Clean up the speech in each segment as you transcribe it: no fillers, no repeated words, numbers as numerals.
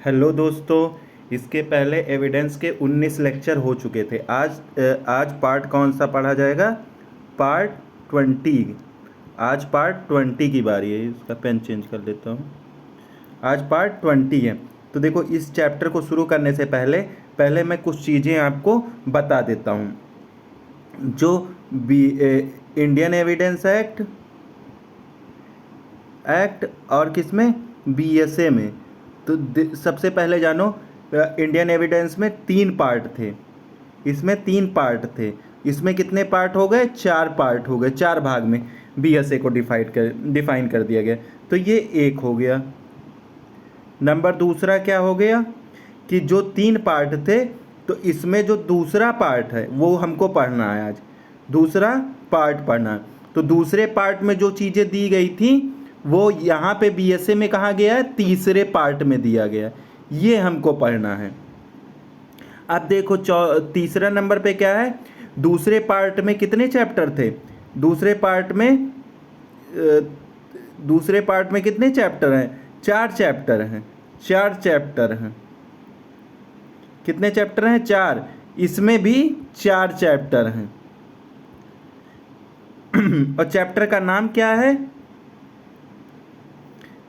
Hello दोस्तों। इसके पहले एविडेंस के 19 लेक्चर हो चुके थे। आज पार्ट कौन सा पढ़ा जाएगा? पार्ट 20। आज पार्ट 20 की बारी है। इसका पेन चेंज कर देता हूँ। आज पार्ट 20 है। तो देखो, इस चैप्टर को शुरू करने से पहले पहले मैं कुछ चीज़ें आपको बता देता हूँ। जो इंडियन एविडेंस एक्ट और किसमें, बीएसए में। तो सबसे पहले जानो, इंडियन एविडेंस में 3 पार्ट थे। इसमें 3 पार्ट थे। इसमें कितने पार्ट हो गए? 4 पार्ट हो गए। 4 भाग में बीएसए को डिफाइन कर दिया गया। तो ये एक हो गया। नंबर दूसरा क्या हो गया कि जो 3 पार्ट थे, तो इसमें जो दूसरा पार्ट है वो हमको पढ़ना है। आज दूसरा पार्ट पढ़ना है। तो दूसरे पार्ट में जो चीज़ें दी गई थी वो यहाँ पे बीएसए में कहा गया है, तीसरे पार्ट में दिया गया है। ये हमको पढ़ना है। अब देखो, तीसरा नंबर पे क्या है? दूसरे पार्ट में कितने चैप्टर थे? दूसरे पार्ट में कितने चैप्टर हैं? 4 चैप्टर हैं। 4 चैप्टर हैं। कितने चैप्टर हैं? 4। इसमें भी 4 चैप्टर हैं। और चैप्टर का नाम क्या है?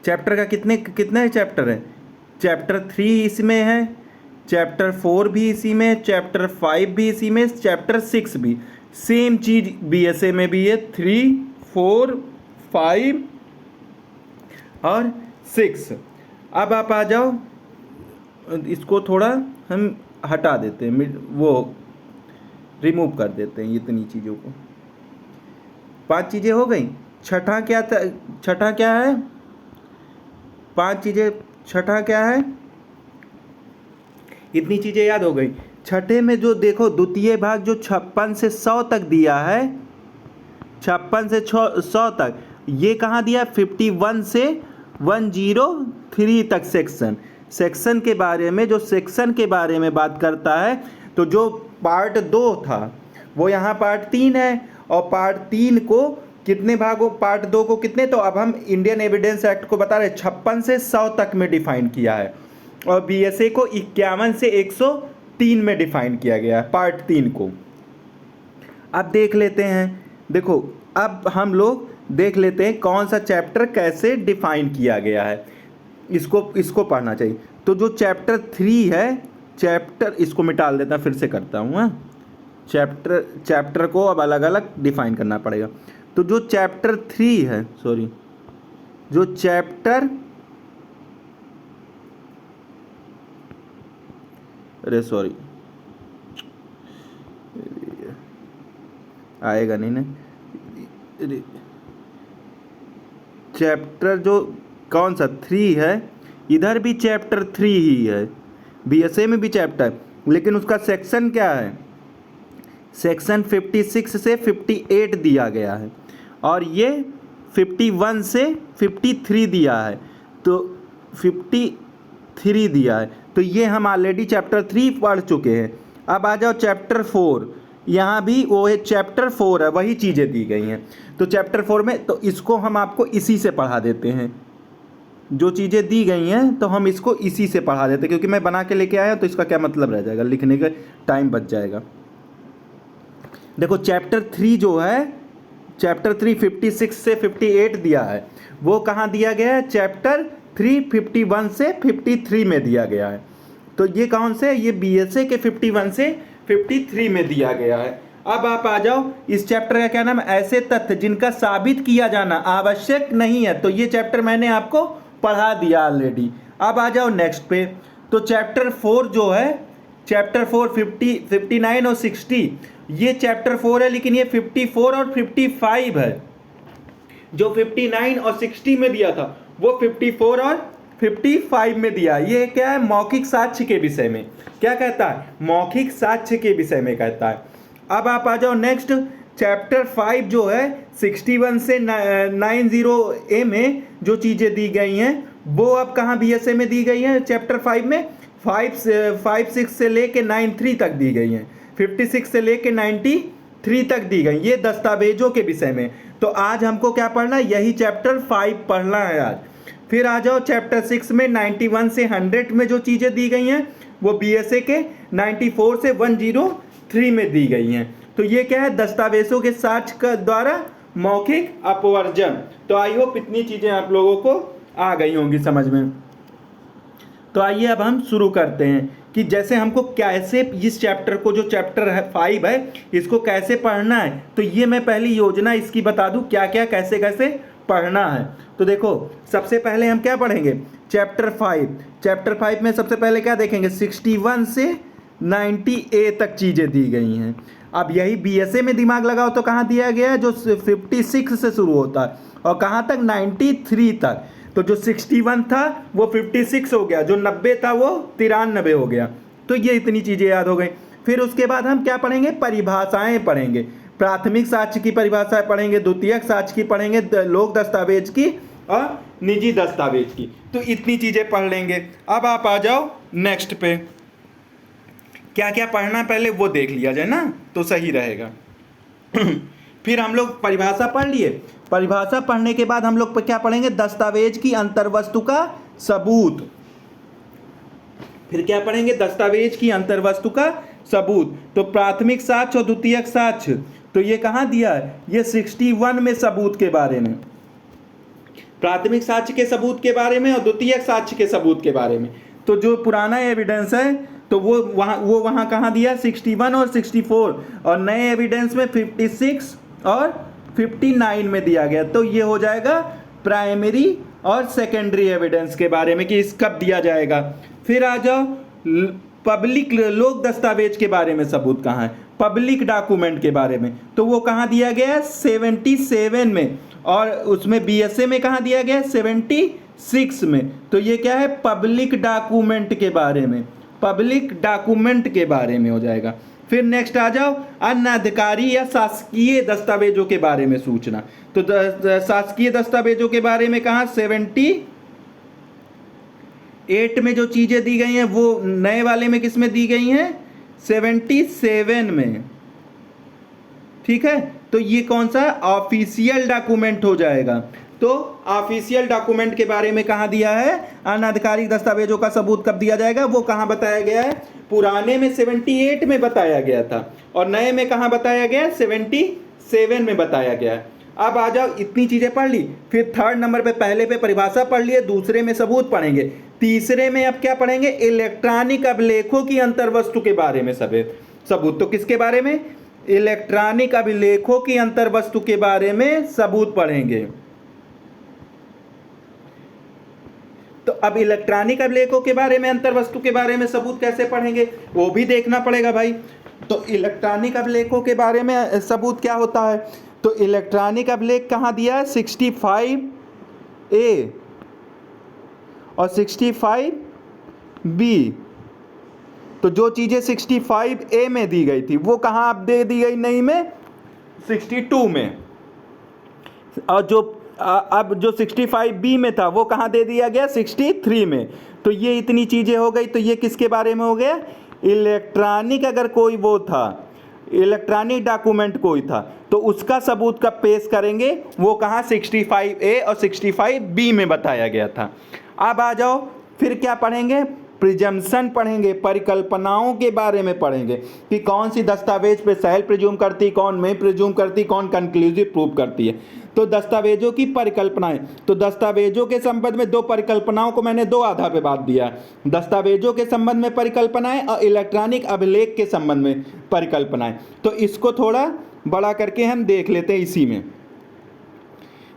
चैप्टर का कितने चैप्टर हैं? चैप्टर 3 इसमें है, चैप्टर 4 भी इसी में, चैप्टर 5 भी इसी में, चैप्टर 6 भी। सेम चीज बीएसए में भी है। 3, 4, 5 और 6। अब आप आ जाओ, इसको थोड़ा हम हटा देते हैं, वो रिमूव कर देते हैं इतनी चीज़ों को। 5 चीज़ें हो गई। छठा क्या है? 5 चीज़ें। छठा क्या है? इतनी चीज़ें याद हो गई। छठे में जो देखो, द्वितीय भाग जो 56 से 100 तक दिया है, 56 से 100 तक, ये कहाँ दिया? 51 से 103 तक सेक्शन के बारे में, जो सेक्शन के बारे में बात करता है। तो जो पार्ट 2 था वो यहाँ पार्ट 3 है। और पार्ट 3 को कितने भागों, पार्ट 2 को कितने, तो अब हम इंडियन एविडेंस एक्ट को बता रहे, 56 से 100 तक में डिफाइन किया है। और बीएसए को 51 से 103 में डिफाइन किया गया है, पार्ट 3 को। अब देख लेते हैं। देखो, अब हम लोग देख लेते हैं कौन सा चैप्टर कैसे डिफाइन किया गया है। इसको पढ़ना चाहिए। तो जो चैप्टर 3 है, इसको मिटा देता, फिर से करता हूँ। चैप्टर को अब अलग अलग डिफाइन करना पड़ेगा। तो जो चैप्टर 3 है, जो चैप्टर, आएगा नहीं ना। चैप्टर जो कौन सा 3 है, इधर भी चैप्टर 3 ही है, बीएसए में भी चैप्टर, लेकिन उसका सेक्शन क्या है? सेक्शन 56 से 58 दिया गया है। और ये 51 से 53 दिया है। तो 53 दिया है। तो ये हम ऑलरेडी चैप्टर 3 पढ़ चुके हैं। अब आ जाओ चैप्टर 4। यहाँ भी वो है, चैप्टर 4 है, वही चीज़ें दी गई हैं। तो चैप्टर 4 में, तो इसको हम आपको इसी से पढ़ा देते हैं। जो चीज़ें दी गई हैं तो हम इसको इसी से पढ़ा देते हैं, क्योंकि मैं बना के लेके आया तो इसका क्या मतलब रह जाएगा, लिखने का टाइम बच जाएगा। देखो, चैप्टर 3 जो है, चैप्टर 3 56 से 58 दिया है। वो कहाँ दिया गया है? चैप्टर 3 51 से 53 में दिया गया है। तो ये कौन से? ये बीएसए के 51 से 53 में दिया गया है। अब आप आ जाओ, इस चैप्टर का क्या नाम है? ऐसे तथ्य जिनका साबित किया जाना आवश्यक नहीं है। तो ये चैप्टर मैंने आपको पढ़ा दिया ऑलरेडी। अब आ जाओ नेक्स्ट पे। तो चैप्टर 4 जो है, चैप्टर 4 59 और 60, ये चैप्टर 4 है, लेकिन ये 54 और 55 है। जो 59 और 60 में दिया था वो 54 और 55 में दिया। ये क्या है? मौखिक साक्ष्य के विषय में। क्या कहता है? मौखिक साक्ष्य के विषय में कहता है। अब आप आ जाओ नेक्स्ट, चैप्टर 5 जो है, 61 से 90A में जो चीज़ें दी गई हैं वो अब कहाँ बीएसए में दी गई हैं? चैप्टर 5 में 56 से लेके 93 तक दी गई हैं, 56 से लेके 93 तक दी गई, ये दस्तावेजों के विषय में। तो आज हमको क्या पढ़ना है? यही चैप्टर 5 पढ़ना है आज। फिर आ जाओ चैप्टर 6 में 91 से 100 में जो चीज़ें दी गई हैं वो बीएसए के 94 से 103 में दी गई हैं। तो ये क्या है, दस्तावेजों के साक्ष्य का द्वारा मौखिक अपवर्जन। तो आई होप इतनी चीज़ें आप लोगों को आ गई होंगी समझ में। तो आइए अब हम शुरू करते हैं कि जैसे हमको कैसे इस चैप्टर को, जो चैप्टर 5 है, इसको कैसे पढ़ना है। तो ये मैं पहली योजना इसकी बता दूं, क्या क्या कैसे कैसे पढ़ना है। तो देखो सबसे पहले हम क्या पढ़ेंगे, चैप्टर 5। चैप्टर 5 में सबसे पहले क्या देखेंगे, 61 से 90A तक चीज़ें दी गई हैं। अब यही बीएसए में दिमाग लगाओ तो कहाँ दिया गया है, जो 56 से शुरू होता है और कहाँ तक, 93 तक। तो जो 61 था वो 56 हो गया, जो 90 था वो 93 हो गया। तो ये इतनी चीज़ें याद हो गई। फिर उसके बाद हम क्या पढ़ेंगे, परिभाषाएं पढ़ेंगे। प्राथमिक साक्ष्य की परिभाषा पढ़ेंगे, द्वितीयक साक्ष्य की पढ़ेंगे, लोक दस्तावेज की और निजी दस्तावेज की। तो इतनी चीज़ें पढ़ लेंगे। अब आप आ जाओ नेक्स्ट पे, क्या क्या पढ़ना पहले वो देख लिया जाए ना, तो सही रहेगा। फिर हम लोग परिभाषा पढ़ लिए। परिभाषा पढ़ने के बाद हम लोग क्या पढ़ेंगे, दस्तावेज की अंतर्वस्तु का सबूत। फिर क्या पढ़ेंगे, दस्तावेज की अंतर्वस्तु का सबूत। तो प्राथमिक साक्ष्य और द्वितीयक साक्ष्य, तो ये कहाँ दिया है, ये 61 में सबूत के बारे में, प्राथमिक साक्ष्य के सबूत के बारे में और द्वितीयक साक्ष्य के सबूत के बारे में। तो जो पुराना एविडेंस है तो वो वहाँ कहाँ दिया, 61 और 64, और नए एविडेंस में 56 और 59 में दिया गया। तो ये हो जाएगा प्राइमरी और सेकेंडरी एविडेंस के बारे में कि इस कब दिया जाएगा। फिर आ जाओ पब्लिक लोक दस्तावेज के बारे में सबूत कहाँ है, पब्लिक डॉक्यूमेंट के बारे में। तो वो कहाँ दिया गया है, 77 में, और उसमें बीएसए में कहाँ दिया गया है, 76 में। तो ये क्या है, पब्लिक डॉक्यूमेंट के बारे में, पब्लिक डॉक्यूमेंट के बारे में हो जाएगा। फिर नेक्स्ट आ जाओ अनाधिकारी या शासकीय दस्तावेजों के बारे में सूचना। तो शासकीय दस्तावेजों के बारे में कहाँ, 78 में जो चीज़ें दी गई हैं वो नए वाले में किस में दी गई हैं, 77 में। ठीक है, तो ये कौन सा, ऑफिशियल डॉक्यूमेंट हो जाएगा। तो ऑफिशियल डॉक्यूमेंट के बारे में कहाँ दिया है, अनाधिकारिक दस्तावेजों का सबूत कब दिया जाएगा, वो कहाँ बताया गया है, पुराने में 78 में बताया गया था और नए में कहाँ बताया गया, 77 में बताया गया है। अब आ जाओ, इतनी चीज़ें पढ़ ली। फिर थर्ड नंबर पे, पहले पे परिभाषा पढ़ लिए, दूसरे में सबूत पढ़ेंगे, तीसरे में अब क्या पढ़ेंगे, इलेक्ट्रॉनिक अभिलेखों की अंतर्वस्तु के बारे में सबूत। तो किसके बारे में, इलेक्ट्रॉनिक अभिलेखों की अंतर्वस्तु के बारे में सबूत पढ़ेंगे। तो अब इलेक्ट्रॉनिक अभिलेखों के बारे में, अंतर्वस्तु के बारे में सबूत कैसे पढ़ेंगे, वो भी देखना पड़ेगा भाई। तो इलेक्ट्रॉनिक अभिलेखों के बारे में सबूत क्या होता है, तो इलेक्ट्रॉनिक अभिलेख कहाँ दिया है, 65A और 65B। तो जो चीज़ें 65A में दी गई थी वो कहाँ अब दे दी गई, नहीं में 62 में, और जो अब जो 65B में था वो कहाँ दे दिया गया, 63 में। तो ये इतनी चीज़ें हो गई। तो ये किसके बारे में हो गया, इलेक्ट्रॉनिक, अगर कोई वो था, इलेक्ट्रॉनिक डॉक्यूमेंट कोई था तो उसका सबूत कब पेश करेंगे, वो कहाँ, 65A और 65B में बताया गया था। अब आ जाओ, फिर क्या पढ़ेंगे, प्रिजम्पशन पढ़ेंगे, परिकल्पनाओं के बारे में पढ़ेंगे कि कौन सी दस्तावेज पे सेल्फ प्रिज्यूम करती, कौन में प्रिज्यूम करती, कौन कंक्लूसिव प्रूव करती है। तो दस्तावेजों की परिकल्पनाएं, तो दस्तावेजों के संबंध में दो परिकल्पनाओं को मैंने दो आधार पे बात दिया है, दस्तावेजों के संबंध में परिकल्पनाएं और इलेक्ट्रॉनिक अभिलेख के संबंध में परिकल्पनाएं। तो इसको थोड़ा बड़ा करके हम देख लेते हैं इसी में।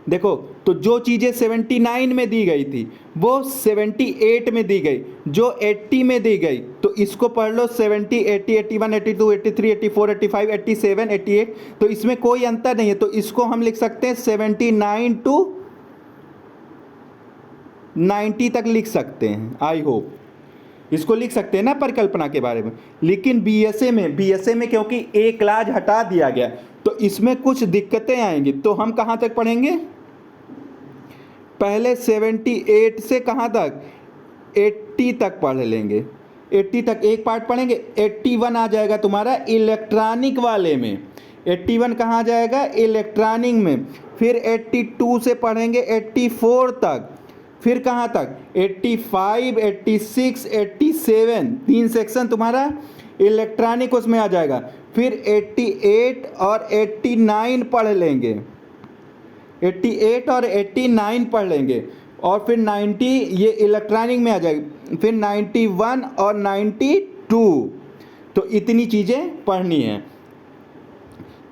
देखो, तो जो चीज़ें 79 में दी गई थी वो 78 में दी गई, जो 80 में दी गई तो इसको पढ़ लो, 70, 80, 81, 82, 83, 84, 85, 87, 88। तो इसमें कोई अंतर नहीं है, तो इसको हम लिख सकते हैं 79 to 90 तक लिख सकते हैं। आई होप इसको लिख सकते हैं ना परिकल्पना के बारे में। लेकिन बीएसए में क्योंकि एक क्लास हटा दिया गया तो इसमें कुछ दिक्कतें आएंगी। तो हम कहाँ तक पढ़ेंगे, पहले 78 से कहाँ तक, 80 तक पढ़ लेंगे। 80 तक एक पार्ट पढ़ेंगे, 81 आ जाएगा तुम्हारा इलेक्ट्रॉनिक वाले में। 81 कहाँ जाएगा, इलेक्ट्रॉनिक में। फिर 82 से पढ़ेंगे 84 तक, फिर कहाँ तक 85, 86, 87, 3 सेक्शन तुम्हारा इलेक्ट्रॉनिक उसमें आ जाएगा। फिर 88 और 89 पढ़ लेंगे, 88 और 89 पढ़ लेंगे, और फिर 90 ये इलेक्ट्रॉनिक में आ जाएगी। फिर 91 और 92, तो इतनी चीज़ें पढ़नी हैं।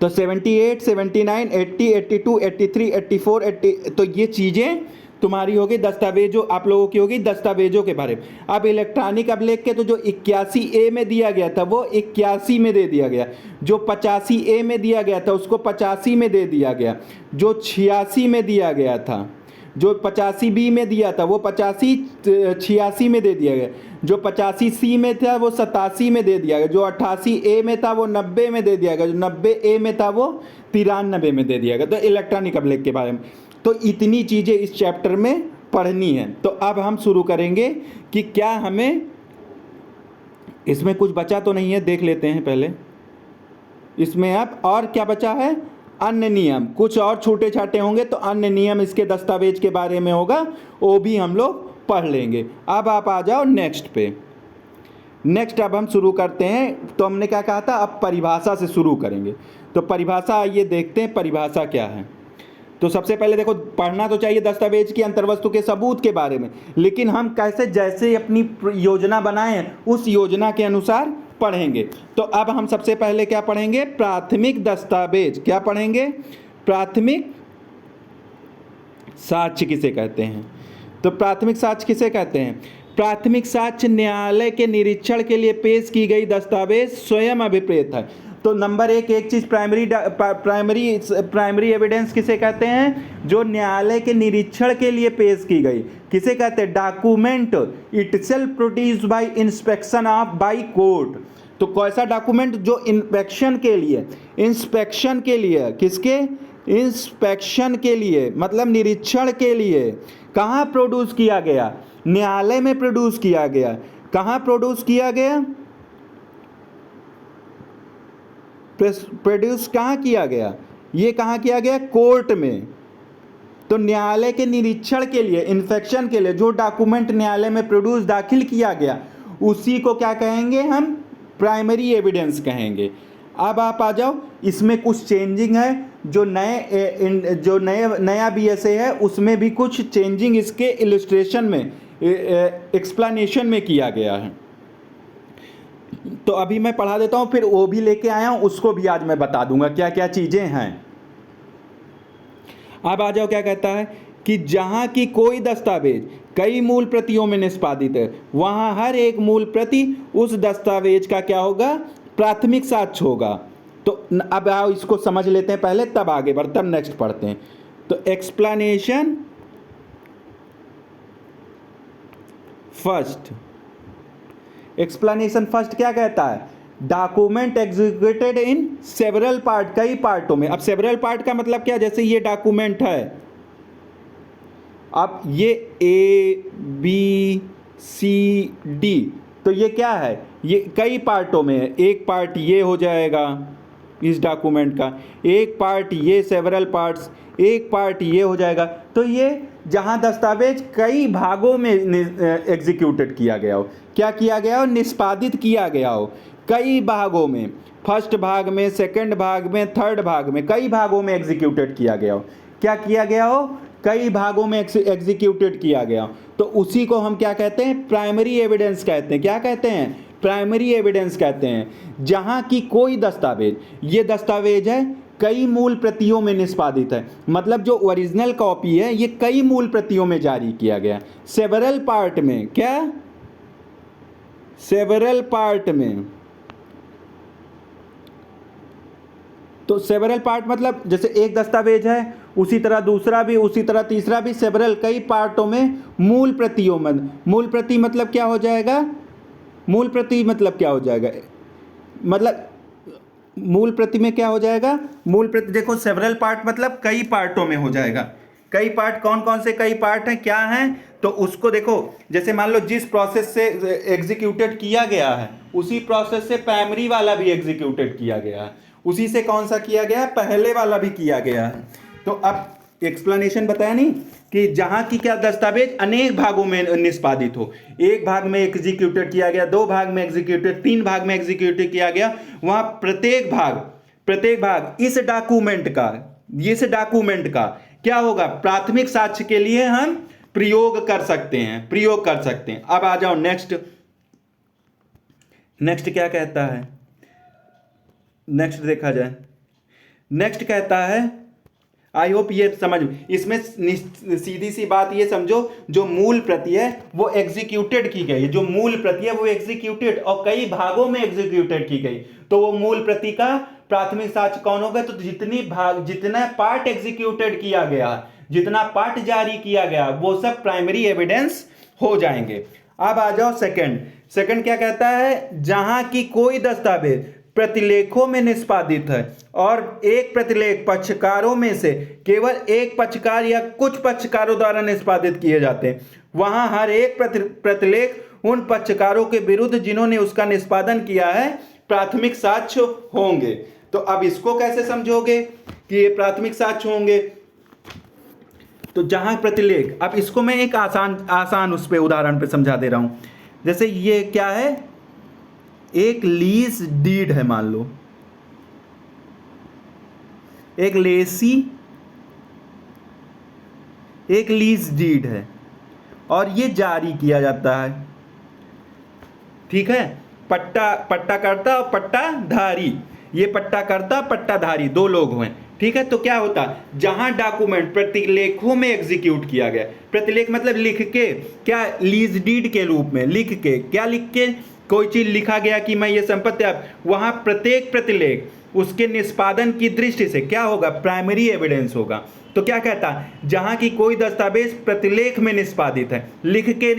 तो 78, 79, 80, 82, 83, 84, 80, तो ये चीज़ें तुम्हारी होगी दस्तावेजों, आप लोगों की होगी दस्तावेजों के बारे में। अब इलेक्ट्रॉनिक अब लिख के, तो जो 81A में दिया गया था वो 81 में दे दिया गया, जो 85A में दिया गया था उसको 85 में दे दिया गया, जो 86 में दिया गया था, जो 85B में दिया था वो 86 में दे दिया गया, जो 85C में था वो 87 में दे दिया गया, जो 88A में था वो 90 में दे दिया गया, जो 90A में था वो 93 में दे दिया गया। तो इलेक्ट्रॉनिक अभिलेख के बारे में तो इतनी चीज़ें इस चैप्टर में पढ़नी है। तो अब हम शुरू करेंगे कि क्या हमें इसमें कुछ बचा तो नहीं है, देख लेते हैं पहले इसमें। अब और क्या बचा है, अन्य नियम, कुछ और छोटे छाटे होंगे तो अन्य नियम इसके दस्तावेज के बारे में होगा, वो भी हम लोग पढ़ लेंगे। अब आप आ जाओ नेक्स्ट पे। नेक्स्ट अब हम शुरू करते हैं। तो हमने क्या कहा था, अब परिभाषा से शुरू करेंगे। तो परिभाषा आइए देखते हैं परिभाषा क्या है। तो सबसे पहले देखो, पढ़ना तो चाहिए दस्तावेज की अंतर्वस्तु के सबूत के बारे में, लेकिन हम कैसे जैसे अपनी योजना बनाएं उस योजना के अनुसार पढ़ेंगे। तो अब हम सबसे पहले क्या पढ़ेंगे, प्राथमिक दस्तावेज। क्या पढ़ेंगे, प्राथमिक साक्ष्य किसे कहते हैं। तो प्राथमिक साक्ष्य किसे कहते हैं, प्राथमिक साक्ष्य न्यायालय के निरीक्षण के लिए पेश की गई दस्तावेज स्वयं अभिप्रेत है। तो नंबर एक चीज़, प्राइमरी एविडेंस किसे कहते हैं, जो न्यायालय के निरीक्षण के लिए पेश की गई, किसे कहते हैं, document itself produced by inspection of by court. तो कैसा डॉक्यूमेंट, जो इंस्पेक्शन के लिए किसके, इंस्पेक्शन के लिए मतलब निरीक्षण के लिए कहाँ प्रोड्यूस किया गया, न्यायालय में प्रोड्यूस किया गया। कहाँ प्रोड्यूस किया गया, प्रोड्यूस कहाँ किया गया, ये कहाँ किया गया, कोर्ट में। तो न्यायालय के निरीक्षण के लिए, इंस्पेक्शन के लिए जो डॉक्यूमेंट न्यायालय में प्रोड्यूस दाखिल किया गया उसी को क्या कहेंगे, हम प्राइमरी एविडेंस कहेंगे। अब आप आ जाओ, इसमें कुछ चेंजिंग है, जो नया BSA है उसमें भी कुछ चेंजिंग इसके इलस्ट्रेशन में, एक्सप्लेनेशन में किया गया है। तो अभी मैं पढ़ा देता हूँ, फिर वो भी लेके आया हूँ, उसको भी आज मैं बता दूंगा क्या क्या चीज़ें हैं। अब आ जाओ, क्या कहता है कि जहाँ की कोई दस्तावेज कई मूल प्रतियों में निष्पादित है, वहाँ हर एक मूल प्रति उस दस्तावेज का क्या होगा, प्राथमिक साक्ष्य होगा। तो अब आओ इसको समझ लेते हैं पहले, तब आगे बढ़, तब नेक्स्ट पढ़ते हैं। तो एक्सप्लेनेशन फर्स्ट, एक्सप्लेनेशन फर्स्ट क्या कहता है, document executed in several part, कई पार्टों में। अब सेवरल पार्ट का मतलब क्या, जैसे ये डॉक्यूमेंट है, अब ये ABCD, तो ये क्या है, ये कई पार्टों में है। एक पार्ट ये हो जाएगा इस डॉक्यूमेंट का, एक पार्ट ये, सेवरल पार्ट्स, एक पार्ट ये हो जाएगा। तो ये जहां दस्तावेज कई भागों में एग्जीक्यूटेड किया गया हो, क्या किया गया हो, निष्पादित किया गया हो कई भागों में, फर्स्ट भाग में, सेकंड भाग में, थर्ड भाग में, कई भागों में एग्जीक्यूटेड किया गया हो। क्या किया गया हो, कई भागों में एग्जीक्यूटेड किया गया हो। तो उसी को हम क्या कहते हैं, प्राइमरी एविडेंस कहते हैं। क्या कहते हैं, प्राइमरी एविडेंस कहते हैं। जहां की कोई दस्तावेज, ये दस्तावेज है कई मूल प्रतियों में निष्पादित है, मतलब जो ओरिजिनल कॉपी है ये कई मूल प्रतियों में जारी किया गया, सेवरल पार्ट में। क्या, सेवरल पार्ट में। तो सेवरल पार्ट मतलब जैसे एक दस्तावेज है उसी तरह दूसरा भी, उसी तरह तीसरा भी, सेवरल कई पार्टों में मूल प्रतियों में। मूल प्रति मतलब क्या हो जाएगा, मूल प्रति मतलब क्या हो जाएगा, मतलब मूल प्रति में क्या हो जाएगा, मूल प्रति देखो, सेवरल पार्ट मतलब कई पार्टों में हो जाएगा। कई पार्ट, कौन कौन से कई पार्ट हैं, क्या हैं, तो उसको देखो, जैसे मान लो जिस प्रोसेस से एग्जीक्यूटेड किया गया है उसी प्रोसेस से प्राइमरी वाला भी एग्जीक्यूटेड किया गया है, उसी से कौन सा किया गया है, पहले वाला भी किया गया है। तो अब एक्सप्लेनेशन बताया नहीं कि जहां की क्या दस्तावेज अनेक भागों में निष्पादित हो, एक भाग में एग्जीक्यूटेड किया गया, दो भाग में एग्जीक्यूटेड, तीन भाग में एग्जीक्यूटेड किया गया, वहां प्रत्येक भाग इस डॉक्यूमेंट का क्या होगा, प्राथमिक साक्ष्य के लिए हम प्रयोग कर सकते हैं। अब आ जाओ नेक्स्ट क्या कहता है, नेक्स्ट देखा जाए। नेक्स्ट कहता है, आई होप ये समझ, इसमें सीधी सी बात ये समझो, जो मूल प्रति है वो एग्जीक्यूटेड की गई, जो मूल प्रति है वो एग्जीक्यूटेड और कई भागों में एग्जीक्यूटेड की गई, तो वो मूल प्रति का प्राथमिक साक्ष्य कौन होगा, तो जितना पार्ट एग्जीक्यूटेड किया गया, जितना पार्ट जारी किया गया, वो सब प्राइमरी एविडेंस हो जाएंगे। अब आ जाओ सेकंड क्या कहता है, जहां की कोई दस्तावेज प्रतिलेखों में निष्पादित है और एक प्रतिलेख पक्षकारों में से केवल एक पक्षकार या कुछ पक्षकारों द्वारा निष्पादित किए जाते हैं, वहां हर एक प्रतिलेख उन पक्षकारों के विरुद्ध जिन्होंने उसका निष्पादन किया है प्राथमिक साक्ष्य होंगे। तो अब इसको कैसे समझोगे कि ये प्राथमिक साक्ष्य होंगे, तो जहां प्रतिलेख, अब इसको मैं एक आसान उस पे उदाहरण पे समझा दे रहा हूं। जैसे ये क्या है, एक लीज डीड है, मान लो एक लीज डीड है और ये जारी किया जाता है, ठीक है, पट्टाकर्ता और पट्टाधारी, ये पट्टाकर्ता पट्टाधारी दो लोग हुए, ठीक है। तो क्या होता, जहां डॉक्यूमेंट प्रतिलेखों में एग्जीक्यूट किया गया, प्रतिलेख मतलब लिख के, क्या लीज डीड के रूप में लिख के, क्या लिख के, कोई चीज लिखा गया कि मैं ये संपत्ति, आप वहां प्रत्येक प्रतिलेख उसके निष्पादन की दृष्टि से क्या होगा, प्राइमरी एविडेंस होगा। तो क्या कहता, जहां की कोई दस्तावेज प्रतिलेख में निष्पादित है, लिख के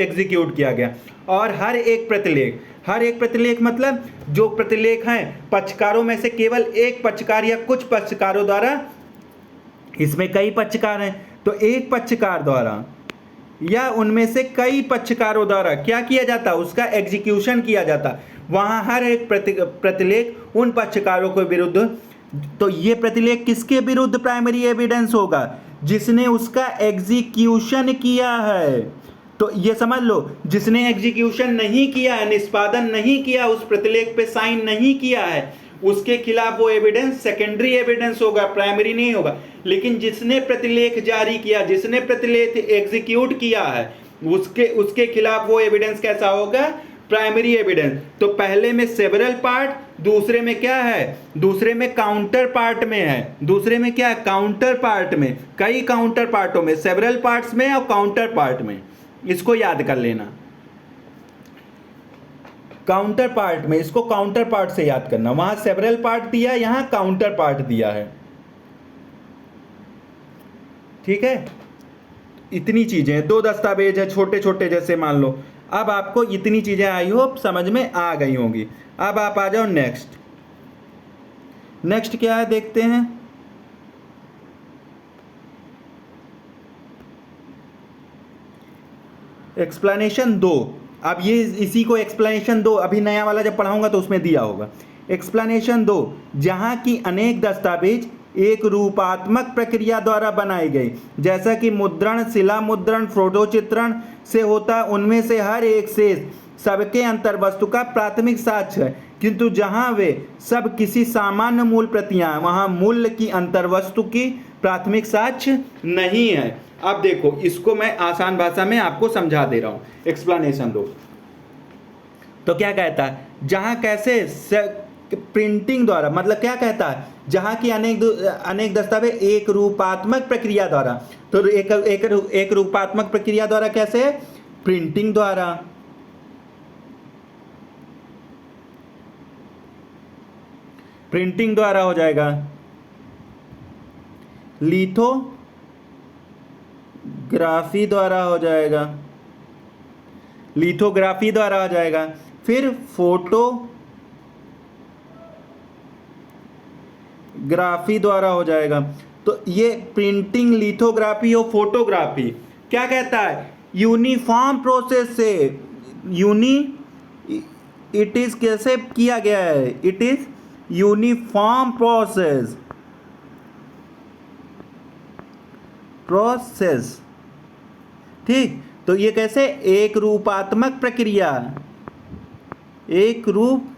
एग्जीक्यूट किया गया, और हर एक प्रतिलेख मतलब जो प्रतिलेख हैं पक्षकारों में से केवल एक पक्षकार या कुछ पक्षकारों द्वारा, इसमें कई पक्षकार हैं, तो एक पक्षकार द्वारा या उनमें से कई पक्षकारों द्वारा क्या किया जाता, उसका एग्जीक्यूशन किया जाता, वहां हर एक प्रतिलेख उन पक्षकारों के विरुद्ध, तो ये प्रतिलेख किसके विरुद्ध प्राइमरी एविडेंस होगा, जिसने उसका एग्जीक्यूशन किया है। तो ये समझ लो, जिसने एग्जीक्यूशन नहीं किया है, निष्पादन नहीं किया, उस प्रतिलेख पे साइन नहीं किया है, उसके खिलाफ वो एविडेंस सेकेंडरी एविडेंस होगा, प्राइमरी नहीं होगा। लेकिन जिसने प्रतिलेख जारी किया, जिसने प्रतिलेख एग्जीक्यूट किया है, उसके खिलाफ वो एविडेंस कैसा होगा, प्राइमरी एविडेंस। तो पहले में सेवरल पार्ट, दूसरे में क्या है, दूसरे में काउंटर पार्ट में है, दूसरे में क्या है, काउंटर पार्ट में, कई काउंटर पार्टों में, सेवरल पार्ट्स में और काउंटर पार्ट में, इसको याद कर लेना, काउंटर पार्ट में, इसको काउंटर पार्ट से याद करना, वहां सेवरल पार्ट दिया, यहां काउंटर पार्ट दिया है, ठीक है। इतनी चीजें, दो दस्तावेज है छोटे छोटे, जैसे मान लो, अब आपको इतनी चीजें आई होप समझ में आ गई होंगी। अब आप आ जाओ नेक्स्ट क्या है देखते हैं। एक्सप्लेनेशन 2, अब ये इसी को एक्सप्लेनेशन 2 अभी नया वाला जब पढ़ाऊंगा तो उसमें दिया होगा। एक्सप्लेनेशन 2, जहां की अनेक दस्तावेज एक रूपात्मक प्रक्रिया द्वारा बनाई गई, जैसा कि मुद्रण, शिला मुद्रण, फोटो चित्रण से होता, उनमें से हर एक शेष सबके अंतर्वस्तु का प्राथमिक साक्ष्य है, किंतु जहां वे सब किसी सामान्य मूल प्रतियां, वहां मूल्य की अंतर्वस्तु की प्राथमिक साक्ष्य नहीं है। अब देखो, इसको मैं आसान भाषा में आपको समझा दे रहा हूं। एक्सप्लेनेशन 2 तो क्या कहता है, जहां कैसे प्रिंटिंग द्वारा, मतलब क्या कहता है, जहां की अनेक दस्तावेज एक रूपात्मक प्रक्रिया द्वारा, तो एक रूपात्मक प्रक्रिया द्वारा कैसे, प्रिंटिंग द्वारा, प्रिंटिंग द्वारा हो जाएगा, लिथोग्राफी द्वारा हो जाएगा, लिथोग्राफी द्वारा हो जाएगा, फिर फोटोग्राफी द्वारा हो जाएगा। तो ये प्रिंटिंग, लिथोग्राफी और फोटोग्राफी क्या कहता है, यूनिफॉर्म प्रोसेस से, इट इज कैसे किया गया है, it is uniform process, process. ठीक, तो ये कैसे, एक रूपात्मक प्रक्रिया, एक रूपात्मक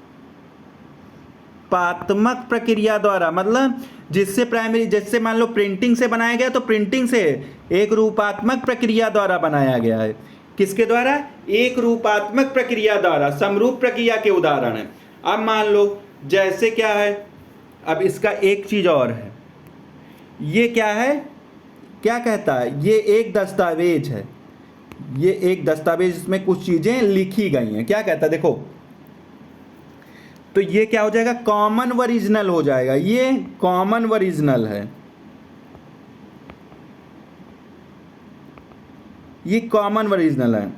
प्रक्रिया द्वारा, मतलब जिससे प्राइमरी, जैसे मान लो प्रिंटिंग से बनाया गया तो प्रिंटिंग से एक रूपात्मक प्रक्रिया द्वारा बनाया गया है। किसके द्वारा? एक रूपात्मक प्रक्रिया द्वारा। समरूप प्रक्रिया के उदाहरण है। अब मान लो जैसे क्या है, अब इसका एक चीज और है, ये क्या है, क्या कहता है, ये एक दस्तावेज है, ये एक दस्तावेज, इसमें कुछ चीजें लिखी गई हैं। क्या कहता है, देखो, तो ये क्या हो जाएगा, कॉमन ओरिजिनल हो जाएगा। ये कॉमन ओरिजिनल है, ये कॉमन ओरिजिनल है।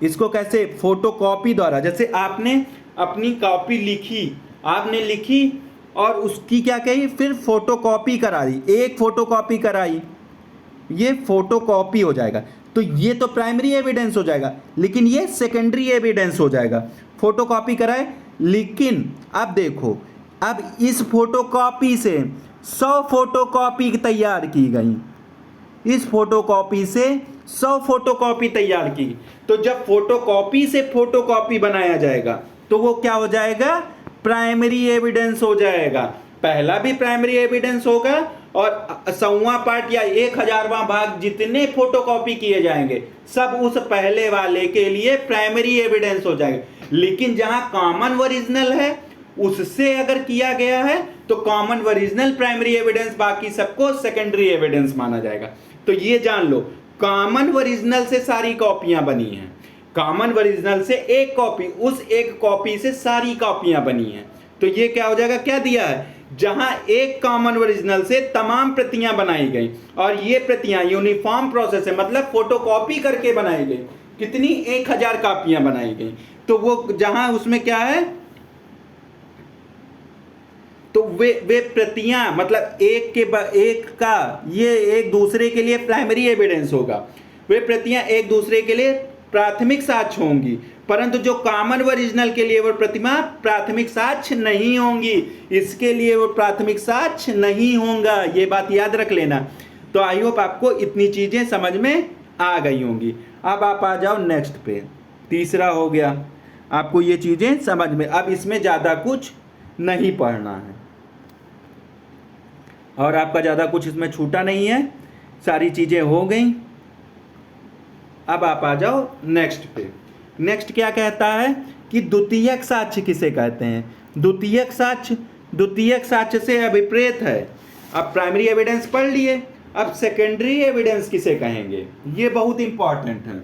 इसको कैसे, फोटोकॉपी द्वारा, जैसे आपने अपनी कॉपी लिखी, आपने लिखी और उसकी क्या कही, फिर फोटोकॉपी करा दी, एक फोटोकॉपी कराई, ये फोटोकॉपी हो जाएगा। तो ये तो प्राइमरी एविडेंस हो जाएगा, लेकिन ये सेकेंडरी एविडेंस हो जाएगा। फोटोकॉपी कराए, लेकिन अब देखो, अब इस फोटोकॉपी से 100 फोटोकॉपी तैयार की गई, इस फोटोकॉपी से 100 फोटोकॉपी तैयार की। तो जब फोटोकॉपी से फोटोकॉपी बनाया जाएगा तो वो क्या हो जाएगा, प्राइमरी एविडेंस हो जाएगा। पहला भी प्राइमरी एविडेंस होगा और 100वां पार्ट या 1000वां भाग जितने फोटोकॉपी किए जाएंगे सब उस पहले वाले के लिए प्राइमरी एविडेंस हो जाएगा। लेकिन जहां कॉमन ओरिजिनल है उससे अगर किया गया है तो कॉमन ओरिजिनल प्राइमरी एविडेंस, बाकी सबको सेकेंडरी एविडेंस माना जाएगा। तो ये जान लो, कॉमन ओरिजिनल से सारी कॉपियां बनी हैं, कॉमन ओरिजिनल से एक कॉपी, उस एक कॉपी से सारी कॉपियां बनी हैं। तो ये क्या हो जाएगा, क्या दिया है, जहां एक कॉमन ओरिजिनल से तमाम प्रतियां बनाई गई और ये प्रतियां यूनिफॉर्म प्रोसेस है, मतलब फोटोकॉपी करके बनाई गई। कितनी, 1000 कॉपियां बनाई गई। तो वो जहां उसमें क्या है, तो वे प्रतियां, मतलब एक का ये एक दूसरे के लिए प्राइमरी एविडेंस होगा, वे प्रतियां एक दूसरे के लिए प्राथमिक साक्ष्य होंगी, परंतु जो कॉमन ओरिजिनल के लिए वो प्रतिमा प्राथमिक साक्ष्य नहीं होंगी, इसके लिए वो प्राथमिक साक्ष्य नहीं होगा। ये बात याद रख लेना। तो आई होप आपको इतनी चीजें समझ में आ गई होंगी। अब आप आ जाओ नेक्स्ट पे, तीसरा हो गया, आपको ये चीजें समझ में, अब इसमें ज्यादा कुछ नहीं पढ़ना है और आपका ज्यादा कुछ इसमें छूटा नहीं है, सारी चीजें हो गई। अब आप आ जाओ नेक्स्ट पे। नेक्स्ट क्या कहता है कि द्वितीयक साक्ष्य किसे कहते हैं। द्वितीयक साक्ष्य से अभिप्रेत है। अब प्राइमरी एविडेंस पढ़ लिए, अब सेकेंडरी एविडेंस किसे कहेंगे, ये बहुत इंपॉर्टेंट है।